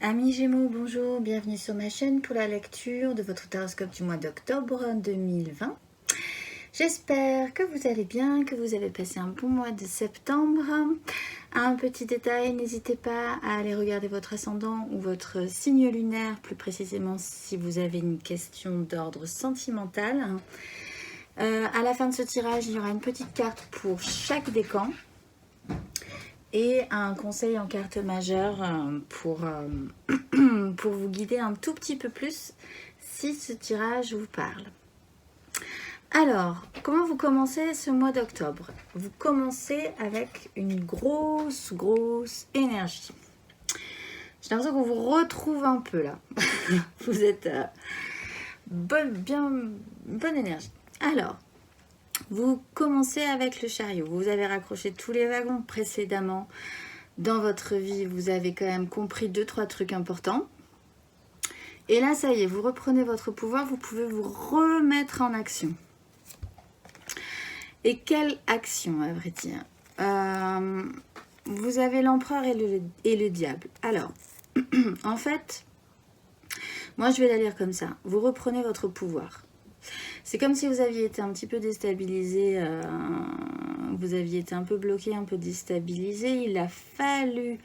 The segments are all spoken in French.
Amis Gémeaux, bonjour, bienvenue sur ma chaîne pour la lecture de votre horoscope du mois d'octobre 2020. J'espère que vous allez bien, que vous avez passé un bon mois de septembre. Un petit détail, n'hésitez pas à aller regarder votre ascendant ou votre signe lunaire, plus précisément si vous avez une question d'ordre sentimental. À la fin de ce tirage, il y aura une petite carte pour chaque décan et un conseil en carte majeure pour vous guider un tout petit peu plus si ce tirage vous parle. Alors, comment vous commencez ce mois d'octobre? Vous commencez avec une grosse énergie. J'ai l'impression qu'on vous retrouve un peu là. Vous êtes bonne énergie. Alors, vous commencez avec le chariot. Vous avez raccroché tous les wagons précédemment. Dans votre vie, vous avez quand même compris 2-3 trucs importants. Et là, ça y est, vous reprenez votre pouvoir, vous pouvez vous remettre en action. Et quelle action, à vrai dire? Vous avez l'empereur et le diable. Alors, en fait, moi je vais la lire comme ça. Vous reprenez votre pouvoir. C'est comme si vous aviez été un petit peu déstabilisé, vous aviez été un peu bloqué, un peu déstabilisé. Il a fallu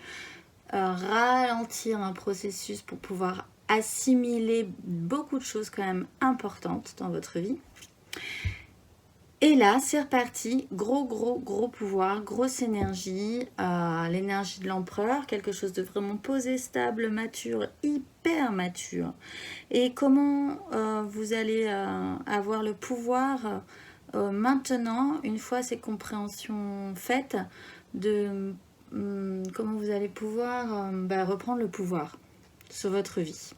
ralentir un processus pour pouvoir assimiler beaucoup de choses quand même importantes dans votre vie. Et là, c'est reparti, gros pouvoir, grosse énergie, l'énergie de l'empereur, quelque chose de vraiment posé, stable, mature, hyper mature. Et comment vous allez avoir le pouvoir maintenant, une fois ces compréhensions faites, de comment vous allez pouvoir reprendre le pouvoir sur votre vie.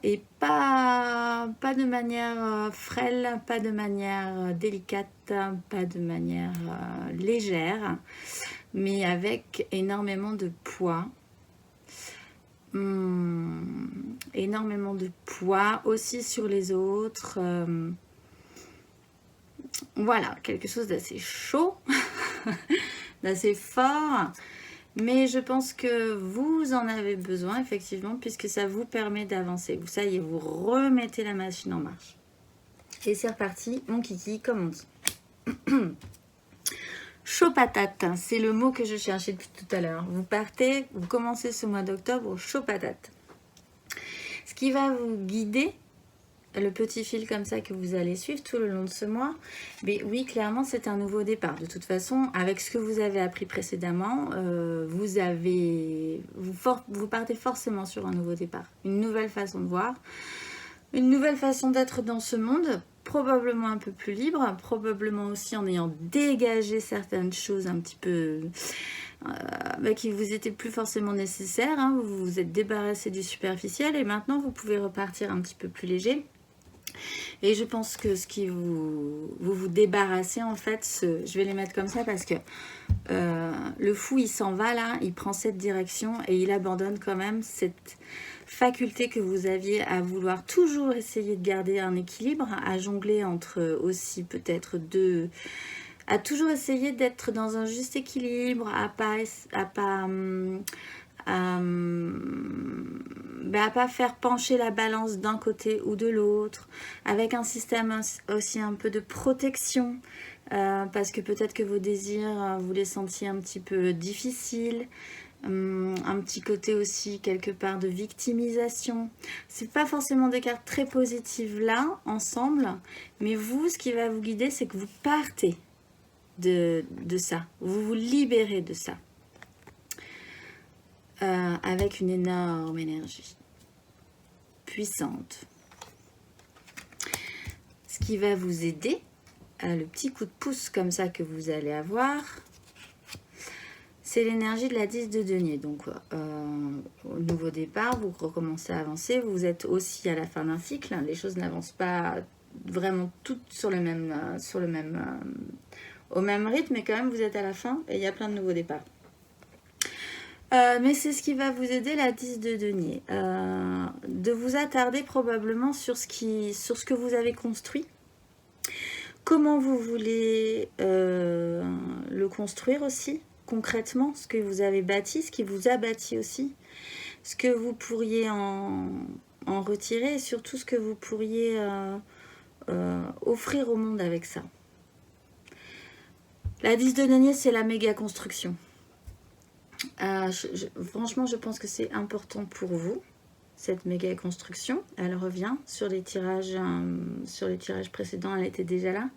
Et pas de manière frêle, pas de manière délicate, pas de manière légère, mais avec énormément de poids. Énormément de poids aussi sur les autres. Voilà, quelque chose d'assez chaud, d'assez fort. Mais je pense que vous en avez besoin, effectivement, puisque ça vous permet d'avancer. Ça y est, vous remettez la machine en marche. Et c'est reparti, mon kiki, comme on dit. Chaud patate, c'est le mot que je cherchais depuis tout à l'heure. Vous commencez ce mois d'octobre au chaud patate. Ce qui va vous guider, le petit fil comme ça que vous allez suivre tout le long de ce mois, mais oui, clairement, c'est un nouveau départ. De toute façon, avec ce que vous avez appris précédemment, vous partez forcément sur un nouveau départ. Une nouvelle façon de voir, une nouvelle façon d'être dans ce monde, probablement un peu plus libre, probablement aussi en ayant dégagé certaines choses un petit peu qui vous étaient plus forcément nécessaires. Vous vous êtes débarrassé du superficiel et maintenant vous pouvez repartir un petit peu plus léger. Et je pense que ce qui vous débarrassez en fait, je vais les mettre comme ça parce que le fou il s'en va là, il prend cette direction et il abandonne quand même cette faculté que vous aviez à vouloir toujours essayer de garder un équilibre, à jongler entre aussi peut-être deux, à toujours essayer d'être dans un juste équilibre, à pas faire pencher la balance d'un côté ou de l'autre, avec un système aussi un peu de protection, parce que peut-être que vos désirs, vous les sentiez un petit peu difficiles, un petit côté aussi quelque part de victimisation. C'est pas forcément des cartes très positives là, ensemble, mais vous, ce qui va vous guider, c'est que vous partez de ça, vous vous libérez de ça. Avec une énorme énergie puissante. Ce qui va vous aider, le petit coup de pouce comme ça que vous allez avoir, c'est l'énergie de la 10 de denier. Donc, au nouveau départ, vous recommencez à avancer. Vous êtes aussi à la fin d'un cycle. Les choses n'avancent pas vraiment toutes au même rythme, mais quand même, vous êtes à la fin et il y a plein de nouveaux départs. Mais c'est ce qui va vous aider, la 10 de denier, de vous attarder probablement sur ce que vous avez construit, comment vous voulez le construire aussi, concrètement ce que vous avez bâti, ce qui vous a bâti aussi, ce que vous pourriez en retirer et surtout ce que vous pourriez offrir au monde avec ça. La 10 de denier, c'est la méga construction. Franchement, je pense que c'est important pour vous, cette méga construction. Elle revient sur les tirages précédents, elle était déjà là.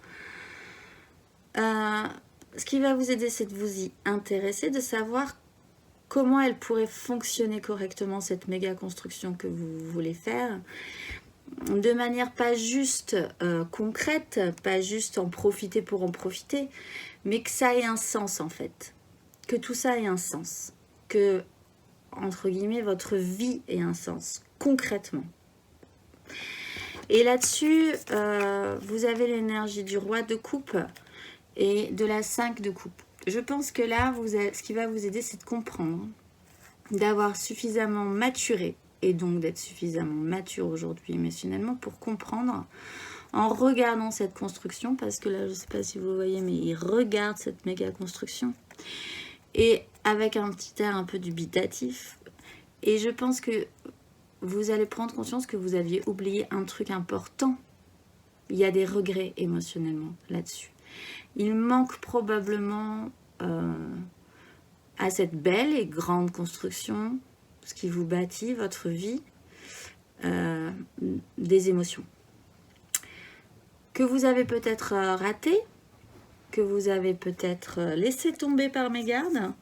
Ce qui va vous aider, c'est de vous y intéresser, de savoir comment elle pourrait fonctionner correctement, cette méga construction que vous voulez faire, de manière pas juste concrète, pas juste en profiter pour en profiter, mais que ça ait un sens en fait. Que tout ça ait un sens. Que, entre guillemets, votre vie ait un sens, concrètement. Et là-dessus, vous avez l'énergie du roi de coupe et de la 5 de coupe. Je pense que là, ce qui va vous aider, c'est de comprendre, d'avoir suffisamment maturé, et donc d'être suffisamment mature aujourd'hui émotionnellement pour comprendre, en regardant cette construction, parce que là, je ne sais pas si vous voyez, mais il regarde cette méga construction, et avec un petit air un peu dubitatif. Et je pense que vous allez prendre conscience que vous aviez oublié un truc important. Il y a des regrets émotionnellement là-dessus. Il manque probablement à cette belle et grande construction, ce qui vous bâtit, votre vie, des émotions. Que vous avez peut-être raté, que vous avez peut-être laissé tomber par mégarde,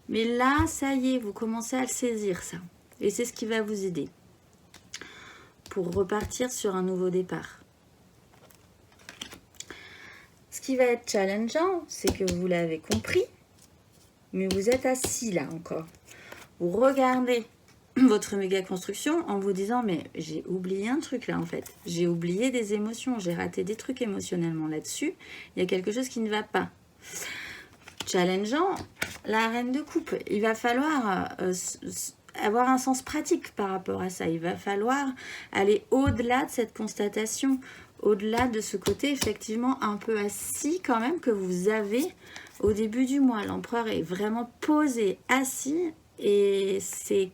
mais là, ça y est, vous commencez à le saisir, ça. Et c'est ce qui va vous aider pour repartir sur un nouveau départ. Ce qui va être challengeant, c'est que vous l'avez compris, mais vous êtes assis là encore. Vous regardez votre méga construction en vous disant, mais j'ai oublié un truc là en fait. J'ai oublié des émotions, j'ai raté des trucs émotionnellement là-dessus. Il y a quelque chose qui ne va pas. Challengeant, la reine de coupe. Il va falloir avoir un sens pratique par rapport à ça. Il va falloir aller au-delà de cette constatation, au-delà de ce côté effectivement un peu assis quand même que vous avez au début du mois. L'empereur est vraiment posé, assis, et c'est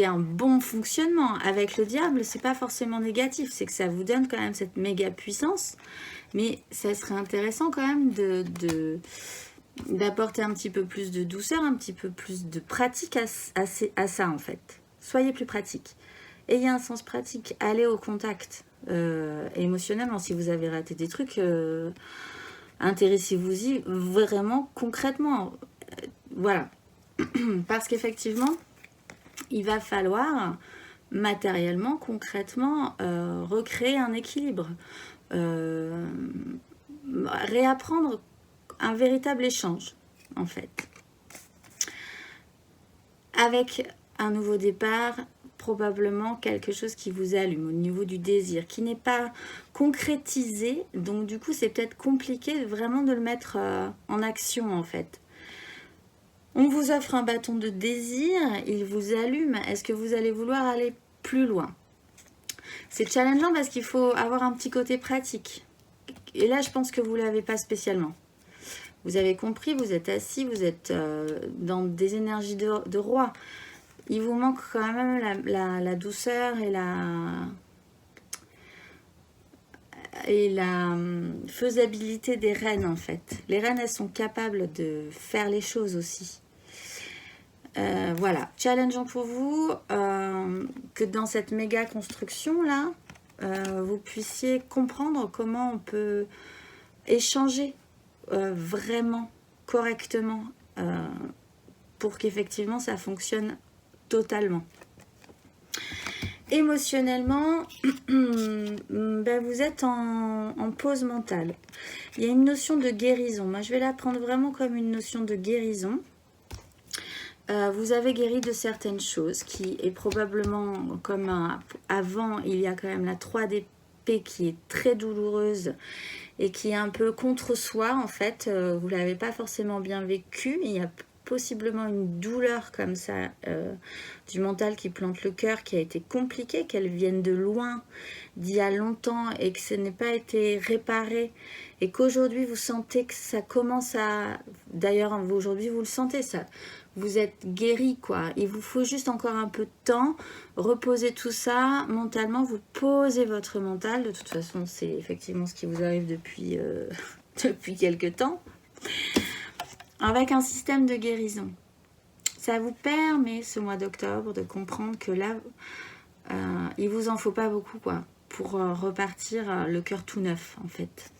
un bon fonctionnement. Avec le diable, c'est pas forcément négatif, c'est que ça vous donne quand même cette méga puissance, mais ça serait intéressant quand même d'apporter un petit peu plus de douceur, un petit peu plus de pratique à ça en fait. Soyez plus pratique. Ayez un sens pratique, allez au contact émotionnellement. Si vous avez raté des trucs, intéressez-vous-y vraiment concrètement. Voilà. Parce qu'effectivement, il va falloir matériellement, concrètement, recréer un équilibre. Réapprendre un véritable échange, en fait. Avec un nouveau départ, probablement quelque chose qui vous allume au niveau du désir, qui n'est pas concrétisé. Donc, du coup, c'est peut-être compliqué vraiment de le mettre en action, en fait. On vous offre un bâton de désir, il vous allume. Est-ce que vous allez vouloir aller plus loin? C'est challengeant parce qu'il faut avoir un petit côté pratique. Et là, je pense que vous ne l'avez pas spécialement. Vous avez compris, vous êtes assis, vous êtes dans des énergies de roi. Il vous manque quand même la douceur et la faisabilité des reines en fait. Les reines, elles sont capables de faire les choses aussi. Voilà, challengeant pour vous que dans cette méga construction là, vous puissiez comprendre comment on peut échanger vraiment correctement pour qu'effectivement ça fonctionne totalement. Émotionnellement, ben vous êtes en pause mentale. Il y a une notion de guérison. Moi, je vais la prendre vraiment comme une notion de guérison. Vous avez guéri de certaines choses qui est probablement comme avant, il y a quand même la 3 d'épée qui est très douloureuse et qui est un peu contre soi en fait. Vous ne l'avez pas forcément bien vécu. Il y a possiblement une douleur comme ça du mental qui plante le cœur, qui a été compliquée, qu'elle vienne de loin, d'il y a longtemps et que ce n'ait pas été réparé et qu'aujourd'hui vous sentez que ça commence à... D'ailleurs, aujourd'hui vous le sentez, ça. Vous êtes guéri, quoi. Il vous faut juste encore un peu de temps, reposer tout ça mentalement, vous posez votre mental. De toute façon, c'est effectivement ce qui vous arrive depuis, depuis quelques temps. Avec un système de guérison. Ça vous permet, ce mois d'octobre, de comprendre que là, il vous en faut pas beaucoup, quoi, pour repartir le cœur tout neuf, en fait.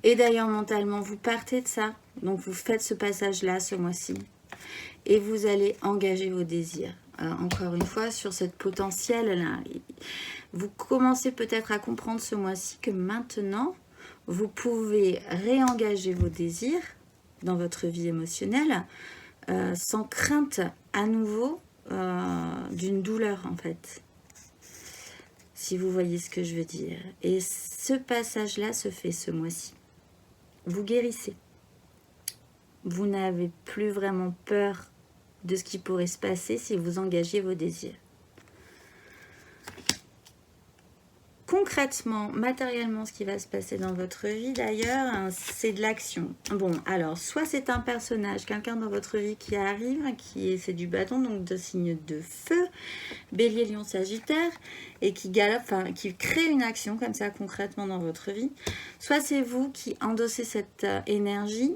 Et d'ailleurs, mentalement, vous partez de ça. Donc, vous faites ce passage-là, ce mois-ci. Et vous allez engager vos désirs. Encore une fois, sur cette potentielle-là. Vous commencez peut-être à comprendre ce mois-ci que maintenant, vous pouvez réengager vos désirs dans votre vie émotionnelle sans crainte à nouveau d'une douleur, en fait. Si vous voyez ce que je veux dire. Et ce passage-là se fait ce mois-ci. Vous guérissez. Vous n'avez plus vraiment peur de ce qui pourrait se passer si vous engagez vos désirs. Concrètement, matériellement, ce qui va se passer dans votre vie, d'ailleurs, c'est de l'action. Bon, alors, soit c'est un personnage, quelqu'un dans votre vie qui arrive, c'est du bâton, donc de signe de feu, Bélier, Lion, Sagittaire, et qui galope, enfin, qui crée une action comme ça concrètement dans votre vie. Soit c'est vous qui endossez cette énergie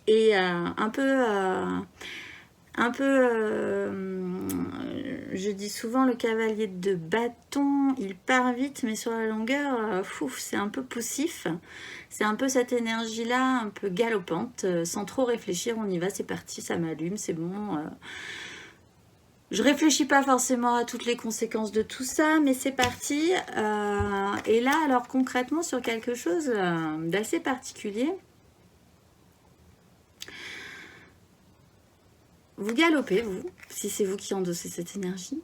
et je dis souvent le cavalier de bâton, il part vite, mais sur la longueur, c'est un peu poussif. C'est un peu cette énergie-là, un peu galopante, sans trop réfléchir, on y va, c'est parti, ça m'allume, c'est bon. Je réfléchis pas forcément à toutes les conséquences de tout ça, mais c'est parti. Et là, alors concrètement, sur quelque chose d'assez particulier, vous galopez, vous, si c'est vous qui endossez cette énergie,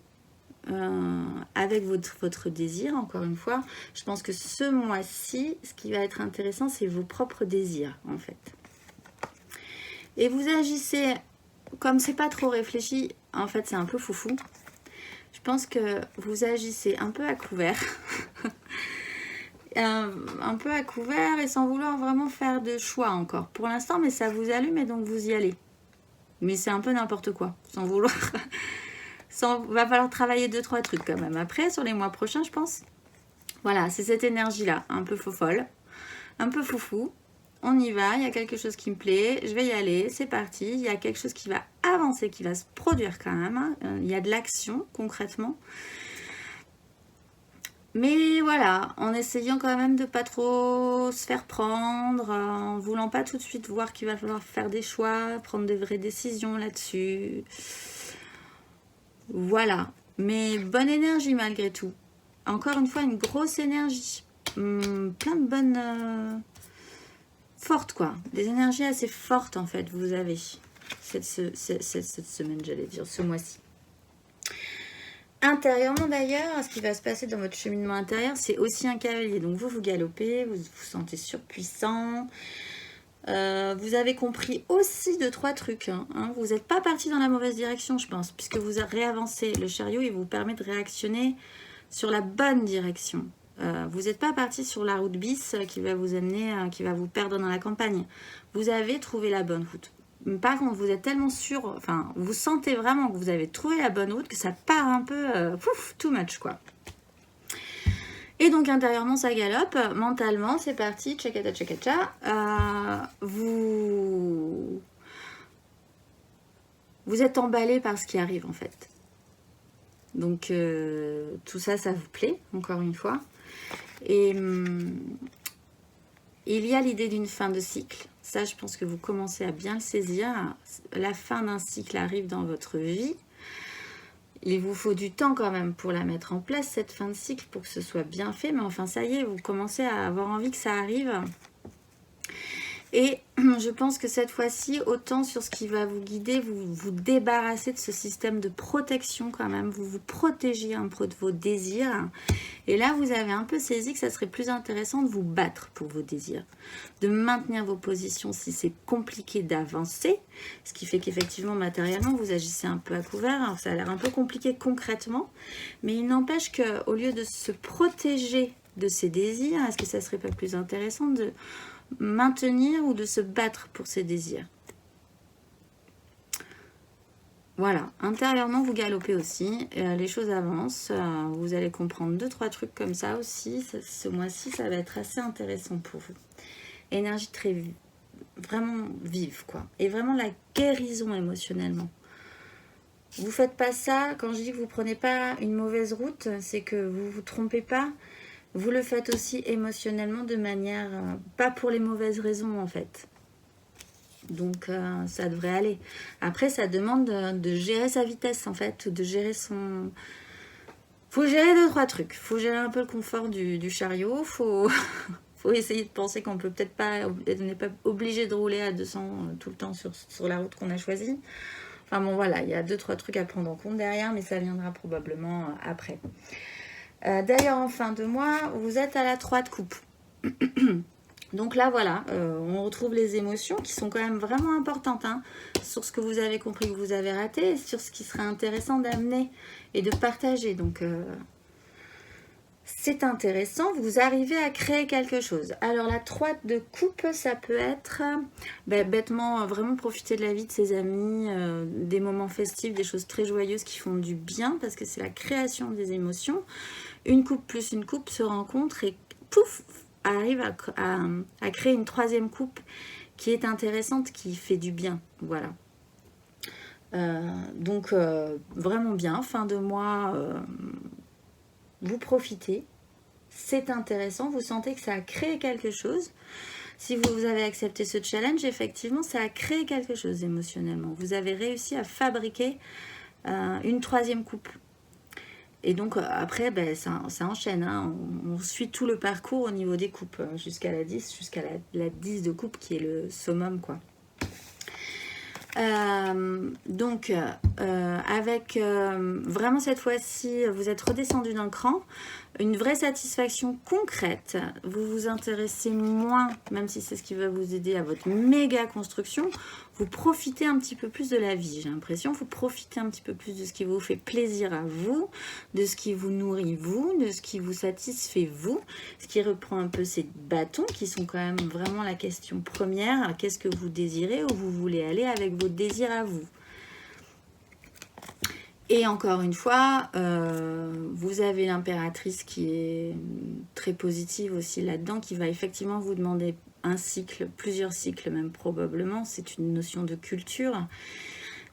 avec votre désir, encore une fois. Je pense que ce mois-ci, ce qui va être intéressant, c'est vos propres désirs, en fait. Et vous agissez, comme c'est pas trop réfléchi, en fait, c'est un peu foufou. Je pense que vous agissez un peu à couvert. Un peu à couvert et sans vouloir vraiment faire de choix encore. Pour l'instant, mais ça vous allume et donc vous y allez. Mais c'est un peu n'importe quoi, sans vouloir. Va falloir travailler 2-3 trucs quand même. Après, sur les mois prochains, je pense. Voilà, c'est cette énergie-là, un peu fofolle, un peu foufou. On y va, il y a quelque chose qui me plaît, je vais y aller, c'est parti. Il y a quelque chose qui va avancer, qui va se produire quand même. Il y a de l'action, concrètement. Mais voilà, en essayant quand même de pas trop se faire prendre, en voulant pas tout de suite voir qu'il va falloir faire des choix, prendre de vraies décisions là-dessus. Voilà, mais bonne énergie malgré tout. Encore une fois, une grosse énergie. Plein de bonnes... fortes quoi. Des énergies assez fortes en fait, vous avez. Cette semaine, j'allais dire, ce mois-ci. Intérieurement d'ailleurs, ce qui va se passer dans votre cheminement intérieur, c'est aussi un cavalier. Donc vous galopez, vous vous sentez surpuissant. Vous avez compris aussi 2-3 trucs. Hein. Vous n'êtes pas parti dans la mauvaise direction, je pense, puisque vous réavancez. Le chariot, il vous permet de réactionner sur la bonne direction. Vous n'êtes pas parti sur la route bis qui va vous amener, qui va vous perdre dans la campagne. Vous avez trouvé la bonne route. Par contre, vous êtes tellement sûr, enfin, vous sentez vraiment que vous avez trouvé la bonne route, que ça part un peu, too much, quoi. Et donc, intérieurement, ça galope. Mentalement, c'est parti, tchakata, tchakata. Vous êtes emballé par ce qui arrive, en fait. Donc, tout ça, ça vous plaît, encore une fois. Et il y a l'idée d'une fin de cycle. Ça, je pense que vous commencez à bien le saisir. La fin d'un cycle arrive dans votre vie. Il vous faut du temps quand même pour la mettre en place, cette fin de cycle, pour que ce soit bien fait. Mais enfin, ça y est, vous commencez à avoir envie que ça arrive. Et je pense que cette fois-ci, autant sur ce qui va vous guider, vous vous débarrassez de ce système de protection quand même. Vous vous protégez un peu de vos désirs. Et là, vous avez un peu saisi que ça serait plus intéressant de vous battre pour vos désirs. De maintenir vos positions si c'est compliqué d'avancer. Ce qui fait qu'effectivement, matériellement, vous agissez un peu à couvert. Alors, ça a l'air un peu compliqué concrètement. Mais il n'empêche qu'au lieu de se protéger de ses désirs, est-ce que ça serait pas plus intéressant de maintenir ou de se battre pour ses désirs? Voilà, intérieurement vous galopez aussi, les choses avancent, vous allez comprendre 2-3 trucs comme ça aussi, ce mois-ci ça va être assez intéressant pour vous. Énergie très vraiment vive quoi, et vraiment la guérison émotionnellement. Vous faites pas ça, quand je dis que vous prenez pas une mauvaise route, c'est que vous vous trompez pas. Vous le faites aussi émotionnellement de manière... pas pour les mauvaises raisons, en fait. Donc, ça devrait aller. Après, ça demande de gérer sa vitesse, en fait. De gérer son... Faut gérer 2-3 trucs. Faut gérer un peu le confort du chariot. Faut essayer de penser qu'on peut peut-être pas... On n'est pas obligé de rouler à 200 tout le temps sur la route qu'on a choisie. Enfin bon, voilà. Il y a 2-3 trucs à prendre en compte derrière, mais ça viendra probablement après. D'ailleurs, en fin de mois, vous êtes à la 3 de coupe. Donc là, voilà, on retrouve les émotions qui sont quand même vraiment importantes hein, sur ce que vous avez compris que vous avez raté et sur ce qui serait intéressant d'amener et de partager. Donc, c'est intéressant, vous arrivez à créer quelque chose. Alors, la 3 de coupe, ça peut être bêtement vraiment profiter de la vie de ses amis, des moments festifs, des choses très joyeuses qui font du bien parce que c'est la création des émotions. Une coupe plus une coupe se rencontre et pouf, arrive à créer une 3e coupe qui est intéressante, qui fait du bien. Voilà. Donc, vraiment bien. Fin de mois, vous profitez. C'est intéressant. Vous sentez que ça a créé quelque chose. Si vous avez accepté ce challenge, effectivement, ça a créé quelque chose émotionnellement. Vous avez réussi à fabriquer une 3e coupe. Et donc, après, ça enchaîne. Hein. On suit tout le parcours au niveau des coupes, jusqu'à la 10, jusqu'à la 10 de coupe, qui est le summum, quoi. Donc, avec vraiment cette fois-ci, vous êtes redescendu d'un cran. Une vraie satisfaction concrète. Vous vous intéressez moins, même si c'est ce qui va vous aider à votre méga construction. Vous profitez un petit peu plus de la vie, j'ai l'impression. Vous profitez un petit peu plus de ce qui vous fait plaisir à vous, de ce qui vous nourrit vous, de ce qui vous satisfait vous. Ce qui reprend un peu ces bâtons qui sont quand même vraiment la question première. Qu'est-ce que vous désirez, où vous voulez aller avec vos désirs à vous? Et encore une fois, vous avez l'impératrice qui est très positive aussi là-dedans, qui va effectivement vous demander un cycle, plusieurs cycles même probablement. C'est une notion de culture.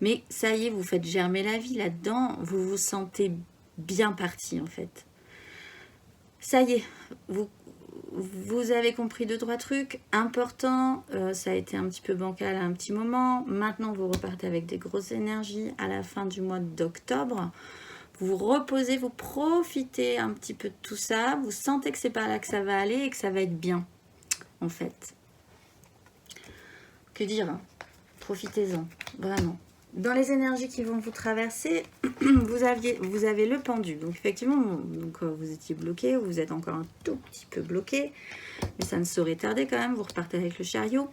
Mais ça y est, vous faites germer la vie là-dedans. Vous vous sentez bien parti en fait. Ça y est, vous avez compris 2-3 trucs importants, ça a été un petit peu bancal à un petit moment. Maintenant, vous repartez avec des grosses énergies à la fin du mois d'octobre. Vous reposez, vous profitez un petit peu de tout ça. Vous sentez que c'est par là que ça va aller et que ça va être bien, en fait. Que dire, hein? Profitez-en, vraiment. Dans les énergies qui vont vous traverser, vous avez le pendu. Donc effectivement, vous étiez bloqué, vous êtes encore un tout petit peu bloqué, mais ça ne saurait tarder quand même, vous repartez avec le chariot.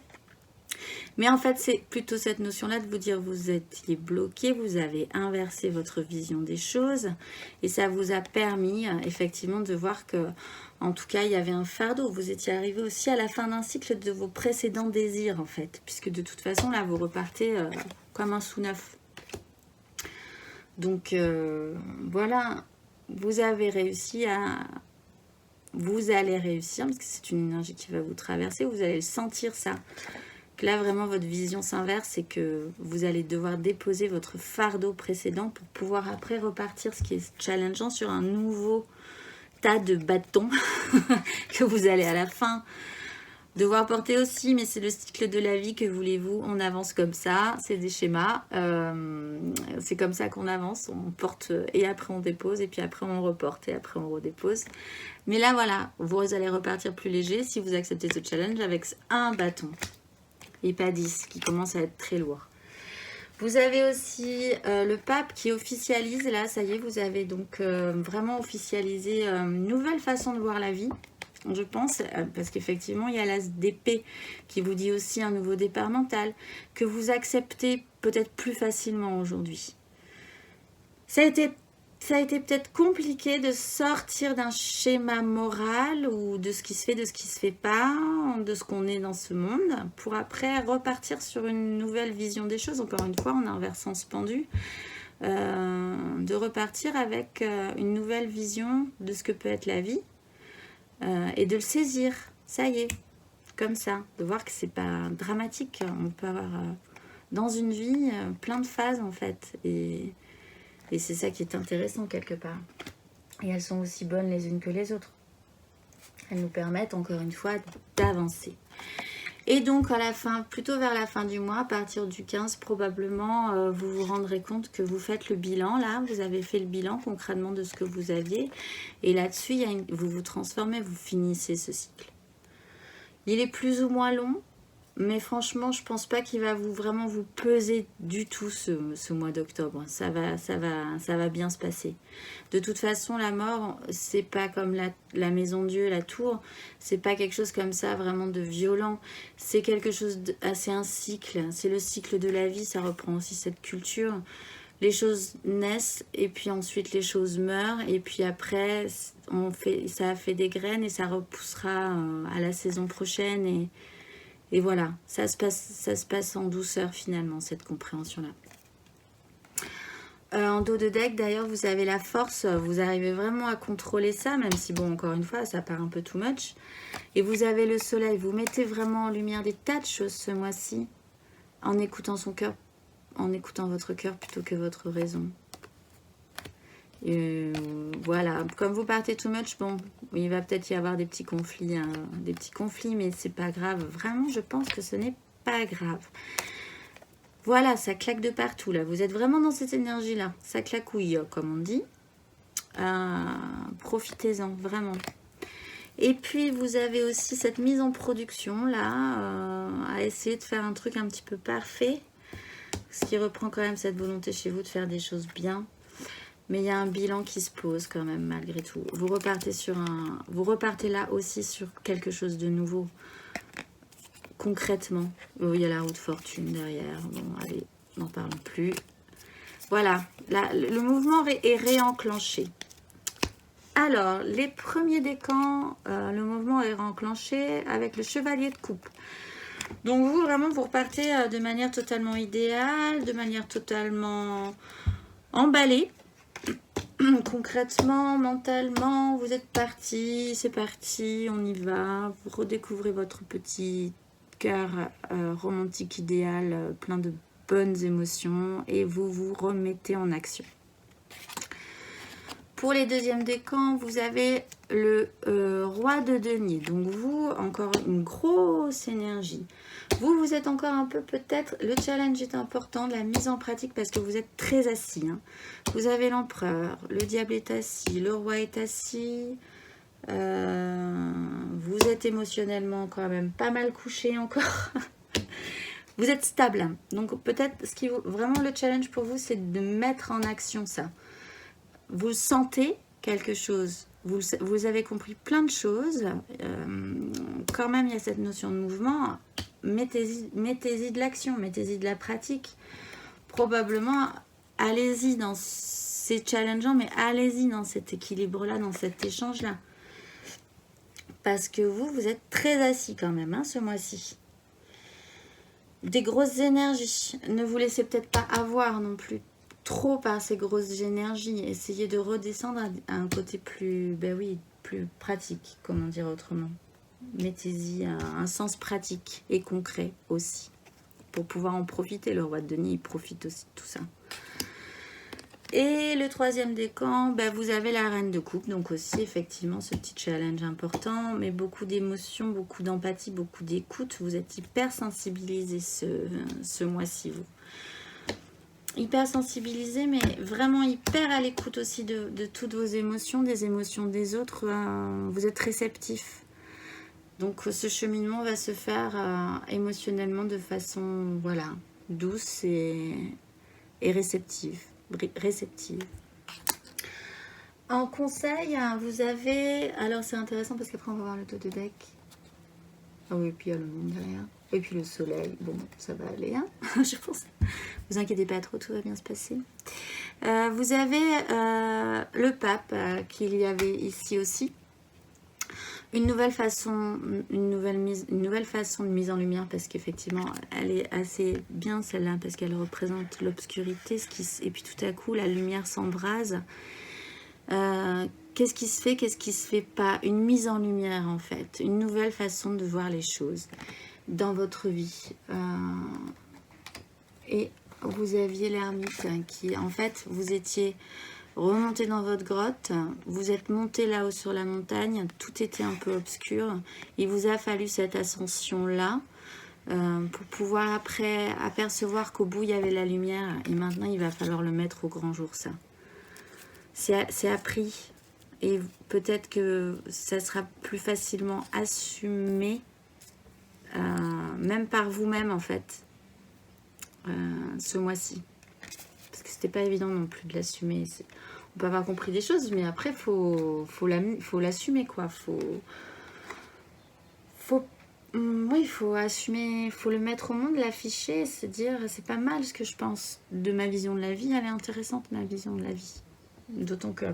Mais en fait, c'est plutôt cette notion-là de vous dire vous étiez bloqué, vous avez inversé votre vision des choses, et ça vous a permis effectivement de voir que, en tout cas, il y avait un fardeau. Vous étiez arrivé aussi à la fin d'un cycle de vos précédents désirs, en fait, puisque de toute façon, là, vous repartez comme un sous neuf. Donc, voilà, vous avez réussi à... Vous allez réussir, parce que c'est une énergie qui va vous traverser, vous allez le sentir, ça. Que là, vraiment, votre vision s'inverse et que vous allez devoir déposer votre fardeau précédent pour pouvoir après repartir, ce qui est challengeant, sur un nouveau tas de bâtons que vous allez à la fin devoir porter aussi, mais c'est le cycle de la vie, que voulez-vous, on avance comme ça, c'est des schémas, c'est comme ça qu'on avance, on porte et après on dépose, et puis après on reporte et après on redépose. Mais là voilà, vous allez repartir plus léger si vous acceptez ce challenge avec un bâton. et pas 10, qui commence à être très lourd. Vous avez aussi le pape qui officialise, là, ça y est, vous avez donc vraiment officialisé une nouvelle façon de voir la vie, je pense, parce qu'effectivement, il y a l'as d'épée qui vous dit aussi un nouveau départ mental, que vous acceptez peut-être plus facilement aujourd'hui. Ça a été peut-être compliqué de sortir d'un schéma moral ou de ce qui se fait, de ce qui se fait pas, de ce qu'on est dans ce monde, pour après repartir sur une nouvelle vision des choses. Encore une fois, on a un versant pendu, de repartir avec une nouvelle vision de ce que peut être la vie et de le saisir. Ça y est, comme ça, de voir que c'est pas dramatique. On peut avoir dans une vie plein de phases en fait, et c'est ça qui est intéressant quelque part. Et elles sont aussi bonnes les unes que les autres. Elles nous permettent encore une fois d'avancer. Et donc à la fin, plutôt vers la fin du mois, à partir du 15 probablement, vous vous rendrez compte que vous faites le bilan. Là, vous avez fait le bilan concrètement de ce que vous aviez. Et là-dessus, vous vous transformez, vous finissez ce cycle. Il est plus ou moins long. Mais franchement, je pense pas qu'il va vraiment vous peser du tout ce mois d'octobre. Ça va bien se passer. De toute façon, la mort, c'est pas comme la maison Dieu, la tour. C'est pas quelque chose comme ça vraiment de violent. C'est quelque chose c'est un cycle. C'est le cycle de la vie. Ça reprend aussi cette culture. Les choses naissent et puis ensuite les choses meurent. Et puis après, ça a fait des graines et ça repoussera à la saison prochaine. Et voilà, ça se passe en douceur finalement, cette compréhension-là. En dos de deck, d'ailleurs, vous avez la force, vous arrivez vraiment à contrôler ça, même si, bon, encore une fois, ça part un peu too much. Et vous avez le soleil, vous mettez vraiment en lumière des tas de choses ce mois-ci, en écoutant son cœur, en écoutant votre cœur plutôt que votre raison. Voilà, comme vous partez too much, bon, il va peut-être y avoir des petits conflits, mais c'est pas grave. Vraiment, je pense que ce n'est pas grave. Voilà, ça claque de partout là. Vous êtes vraiment dans cette énergie-là. Ça claquouille, comme on dit. Profitez-en, vraiment. Et puis, vous avez aussi cette mise en production là, à essayer de faire un truc un petit peu parfait. Ce qui reprend quand même cette volonté chez vous de faire des choses bien. Mais il y a un bilan qui se pose quand même malgré tout. Vous repartez là aussi sur quelque chose de nouveau. Concrètement. Oh, il y a la roue de fortune derrière. Bon, allez, n'en parlons plus. Voilà, là, le mouvement est réenclenché. Alors, les premiers décans, le mouvement est réenclenché avec le chevalier de coupe. Donc vous, vraiment, vous repartez de manière totalement idéale, de manière totalement emballée. Concrètement, mentalement, vous êtes parti, c'est parti, on y va. Vous redécouvrez votre petit cœur romantique idéal, plein de bonnes émotions, et vous vous remettez en action. Pour les deuxièmes décans, vous avez le roi de denier. Donc vous, encore une grosse énergie. Vous êtes encore un peu peut-être, le challenge est important, de la mise en pratique parce que vous êtes très assis. Hein. Vous avez l'empereur, le diable est assis, le roi est assis. Vous êtes émotionnellement quand même pas mal couché encore. Vous êtes stable. Donc peut-être, vraiment le challenge pour vous, c'est de mettre en action ça. Vous sentez quelque chose. Vous avez compris plein de choses. Quand même, il y a cette notion de mouvement. Mettez-y de l'action, mettez-y de la pratique. Probablement, allez-y dans ces challengeants, mais allez-y dans cet équilibre-là, dans cet échange-là. Parce que vous êtes très assis quand même, hein, ce mois-ci. Des grosses énergies. Ne vous laissez peut-être pas avoir non plus trop par ces grosses énergies. Essayez de redescendre à un côté plus, plus pratique, comment dire autrement. Mettez-y un sens pratique et concret aussi, pour pouvoir en profiter. Le roi de denier, il profite aussi de tout ça. Et le troisième décan, vous avez la reine de coupe, donc aussi effectivement ce petit challenge important, mais beaucoup d'émotions, beaucoup d'empathie, beaucoup d'écoute. Vous êtes hyper sensibilisé ce mois-ci, vous. Hyper sensibilisé, mais vraiment hyper à l'écoute aussi de toutes vos émotions, des émotions des autres. Vous êtes réceptif. Donc ce cheminement va se faire émotionnellement de façon, voilà, douce et réceptive. En conseil, vous avez... Alors c'est intéressant parce qu'après on va voir le dos de deck. Ah oui, et puis il y a le monde derrière. Et puis le soleil. Bon, ça va aller, hein, je pense. Vous inquiétez pas trop, tout va bien se passer. Vous avez le pape qu'il y avait ici aussi. Une nouvelle façon de mise en lumière, parce qu'effectivement, elle est assez bien celle-là, parce qu'elle représente l'obscurité, et puis tout à coup, la lumière s'embrase. Qu'est-ce qui se fait, qu'est-ce qui se fait pas? Une mise en lumière, en fait. Une nouvelle façon de voir les choses dans votre vie. Et vous aviez l'ermite qui, en fait, vous étiez remonté dans votre grotte, vous êtes monté là-haut sur la montagne, tout était un peu obscur. Il vous a fallu cette ascension-là pour pouvoir après apercevoir qu'au bout il y avait la lumière, et maintenant il va falloir le mettre au grand jour, ça. C'est appris, et peut-être que ça sera plus facilement assumé, même par vous-même en fait, ce mois-ci. Parce que c'était pas évident non plus de l'assumer. On peut avoir compris des choses, mais après, faut l'assumer, quoi. Oui, il faut assumer, il faut le mettre au monde, l'afficher, se dire, c'est pas mal ce que je pense de ma vision de la vie, elle est intéressante, ma vision de la vie. D'autant que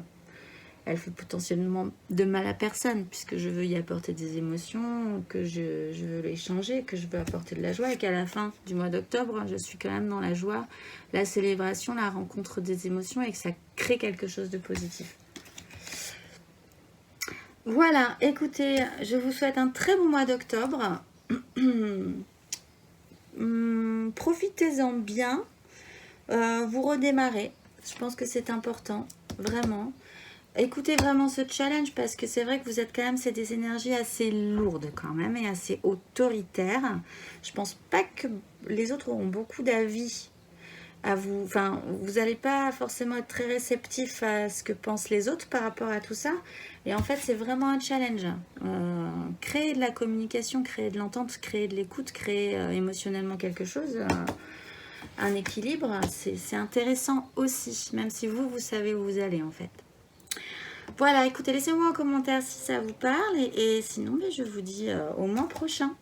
elle fait potentiellement de mal à personne, puisque je veux y apporter des émotions, que je veux les changer, que je veux apporter de la joie, et qu'à la fin du mois d'octobre, je suis quand même dans la joie, la célébration, la rencontre des émotions, et que ça crée quelque chose de positif. Voilà, écoutez, je vous souhaite un très bon mois d'octobre. Profitez-en bien. Vous redémarrez. Je pense que c'est important, vraiment. Écoutez vraiment ce challenge, parce que c'est vrai que vous êtes quand même, c'est des énergies assez lourdes quand même et assez autoritaires. Je pense pas que les autres auront beaucoup d'avis à vous. Enfin, vous n'allez pas forcément être très réceptif à ce que pensent les autres par rapport à tout ça. Et en fait, c'est vraiment un challenge. Créer de la communication, créer de l'entente, créer de l'écoute, créer émotionnellement quelque chose, un équilibre, c'est intéressant aussi, même si vous savez où vous allez en fait. Voilà, écoutez, laissez-moi en commentaire si ça vous parle, et sinon, je vous dis au mois prochain.